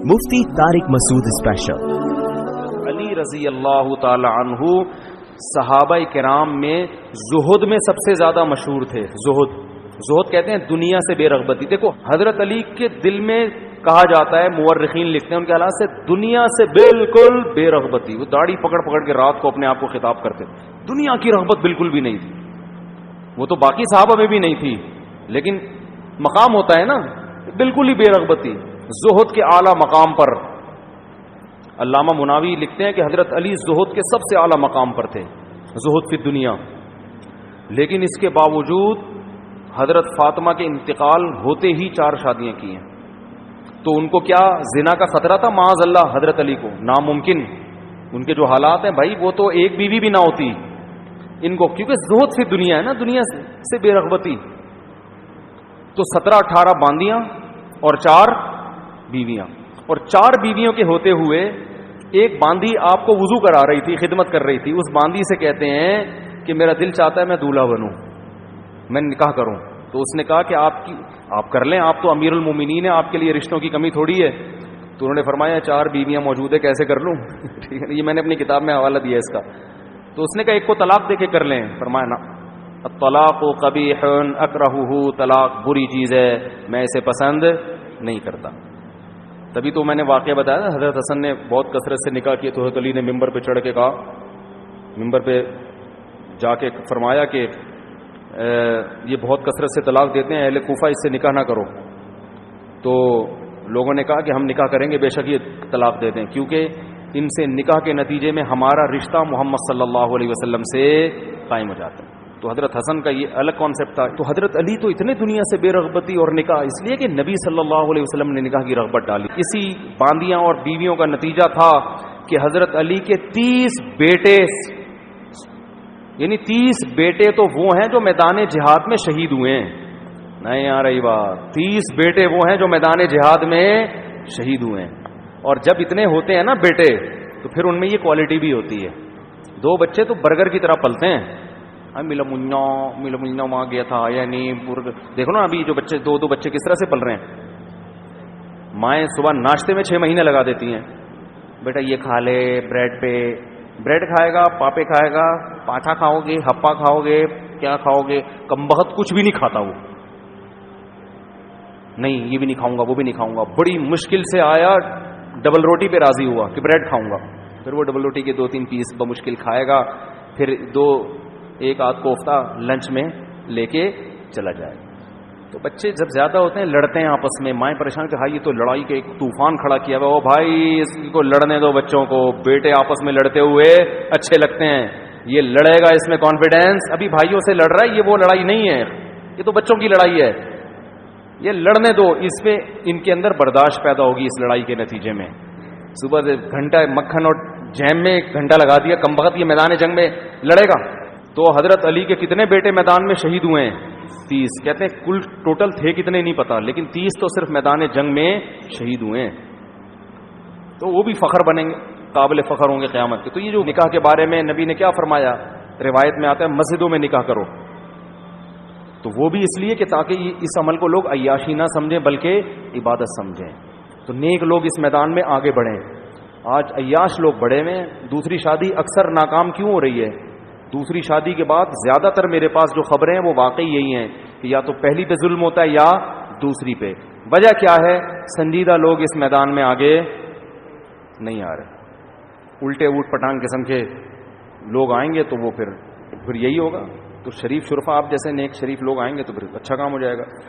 مفتی طارق مسعود special. علی رضی اللہ تعالی عنہ صحابہ کرام میں زہد میں سب سے زیادہ مشہور تھے۔ زہد کہتے ہیں دنیا سے بے رغبتی۔ دیکھو حضرت علی کے دل میں کہا جاتا ہے، مورخین لکھتے ہیں ان کے حالات سے، دنیا سے بالکل بے رغبتی۔ وہ داڑھی پکڑ پکڑ کے رات کو اپنے آپ کو خطاب کرتے، دنیا کی رغبت بالکل بھی نہیں تھی۔ وہ تو باقی صحابہ میں بھی نہیں تھی، لیکن مقام ہوتا ہے نا، بالکل ہی بے رغبتی، زہد کے اعلیٰ مقام پر۔ علامہ مناوی لکھتے ہیں کہ حضرت علی زہد کے سب سے اعلیٰ مقام پر تھے، زہد فی دنیا۔ لیکن اس کے باوجود حضرت فاطمہ کے انتقال ہوتے ہی 4 شادیاں کی ہیں، تو ان کو کیا زنا کا خطرہ تھا؟ معاذ اللہ حضرت علی کو ناممکن۔ ان کے جو حالات ہیں بھائی، وہ تو ایک بیوی بھی نہ ہوتی ان کو، کیونکہ زہد فی دنیا ہے نا، دنیا سے بے رغبتی۔ تو 17-18 باندیاں اور 4 بیویاں، اور 4 بیویوں کے ہوتے ہوئے ایک باندی آپ کو وضو کرا رہی تھی، خدمت کر رہی تھی۔ اس باندی سے کہتے ہیں کہ میرا دل چاہتا ہے میں دولہا بنوں، میں نکاح کروں۔ تو اس نے کہا کہ آپ کر لیں، آپ تو امیر المومنین ہیں، آپ کے لیے رشتوں کی کمی تھوڑی ہے۔ تو انہوں نے فرمایا 4 بیویاں موجود ہے، کیسے کر لوں؟ ٹھیک ہے، یہ میں نے اپنی کتاب میں حوالہ دیا اس کا۔ تو اس نے کہا ایک کو طلاق دے کے کر لیں۔ فرمایا نا، الطلاق قبیح اکرہہ، طلاق بری چیز ہے، میں اسے پسند نہیں کرتا۔ تبھی تو میں نے واقعہ بتایا، حضرت حسن نے بہت کثرت سے نکاح کیے، تو حضرت علی نے ممبر پہ چڑھ کے کہا، ممبر پہ جا کے فرمایا کہ یہ بہت کثرت سے طلاق دیتے ہیں، اہل کوفہ اس سے نکاح نہ کرو۔ تو لوگوں نے کہا کہ ہم نکاح کریں گے، بے شک یہ طلاق دے دیں، کیونکہ ان سے نکاح کے نتیجے میں ہمارا رشتہ محمد صلی اللہ علیہ وسلم سے قائم ہو جاتا ہے۔ تو حضرت حسن کا یہ الگ کانسیپٹ تھا۔ تو حضرت علی تو اتنے دنیا سے بے رغبتی اور نکاح اس لیے کہ نبی صلی اللہ علیہ وسلم نے نکاح کی رغبت ڈالی۔ اسی باندیاں اور بیویوں کا نتیجہ تھا کہ حضرت علی کے 30 بیٹے، یعنی 30 بیٹے تو وہ ہیں جو میدان جہاد میں شہید ہوئے ہیں۔ نہیں آ رہی بات، 30 بیٹے وہ ہیں جو میدان جہاد میں شہید ہوئے ہیں۔ اور جب اتنے ہوتے ہیں نا بیٹے، تو پھر ان میں یہ کوالٹی بھی ہوتی ہے۔ 2 بچے تو برگر کی طرح پلتے ہیں، ملا منہ وہاں گیا تھا، یعنی دیکھو نا ابھی جو بچے 2 بچے کس طرح سے پل رہے ہیں۔ مائیں صبح ناشتے میں 6 مہینے لگا دیتی ہیں، بیٹا یہ کھا لے، بریڈ پہ بریڈ کھائے گا، پاپے کھائے گا، پاٹھا کھاؤ گے، ہپا کھاؤ گے، کیا کھاؤ گے؟ کمبخت کچھ بھی نہیں کھاتا وہ، نہیں یہ بھی نہیں کھاؤں گا، وہ بھی نہیں کھاؤں گا۔ بڑی مشکل سے آیا، ڈبل روٹی پہ راضی ہوا کہ بریڈ کھاؤں گا، پھر وہ ڈبل روٹی کے 2-3 پیس بمشکل کھائے گا، پھر 1 آدھ کوفتہ لنچ میں لے کے چلا جائے گا۔ تو بچے جب زیادہ ہوتے ہیں لڑتے ہیں آپس میں، مائیں پریشان کہ ہاں یہ تو لڑائی کا ایک طوفان کھڑا کیا ہوا، او بھائی اس کو لڑنے دو بچوں کو، بیٹے آپس میں لڑتے ہوئے اچھے لگتے ہیں، یہ لڑے گا اس میں کانفیڈینس، ابھی بھائیوں سے لڑ رہا ہے، یہ وہ لڑائی نہیں ہے، یہ تو بچوں کی لڑائی ہے، یہ لڑنے دو، اس پہ ان کے اندر برداشت پیدا ہوگی اس لڑائی کے نتیجے میں۔ صبح سے گھنٹہ مکھن اور جیم میں 1 گھنٹہ لگا دیا، کم وقت یہ میدان جنگ میں لڑے گا۔ تو حضرت علی کے کتنے بیٹے میدان میں شہید ہوئے ہیں؟ 30۔ کہتے ہیں کل ٹوٹل تھے کتنے نہیں پتا، لیکن 30 تو صرف میدان جنگ میں شہید ہوئے ہیں۔ تو وہ بھی فخر بنیں گے، قابل فخر ہوں گے قیامت کے۔ تو یہ جو نکاح کے بارے میں نبی نے کیا فرمایا، روایت میں آتا ہے مسجدوں میں نکاح کرو، تو وہ بھی اس لیے کہ تاکہ اس عمل کو لوگ عیاشی نہ سمجھیں بلکہ عبادت سمجھیں، تو نیک لوگ اس میدان میں آگے بڑھیں۔ آج عیاش لوگ بڑے میں، دوسری شادی اکثر ناکام کیوں ہو رہی ہے؟ دوسری شادی کے بعد زیادہ تر میرے پاس جو خبریں ہیں وہ واقعی یہی ہیں کہ یا تو پہلی پہ ظلم ہوتا ہے یا دوسری پہ۔ وجہ کیا ہے؟ سنجیدہ لوگ اس میدان میں آگے نہیں آ رہے، الٹے اوٹ پٹانگ قسم کے لوگ آئیں گے تو وہ پھر یہی ہوگا۔ تو شریف شرفا آپ جیسے نیک شریف لوگ آئیں گے تو پھر اچھا کام ہو جائے گا۔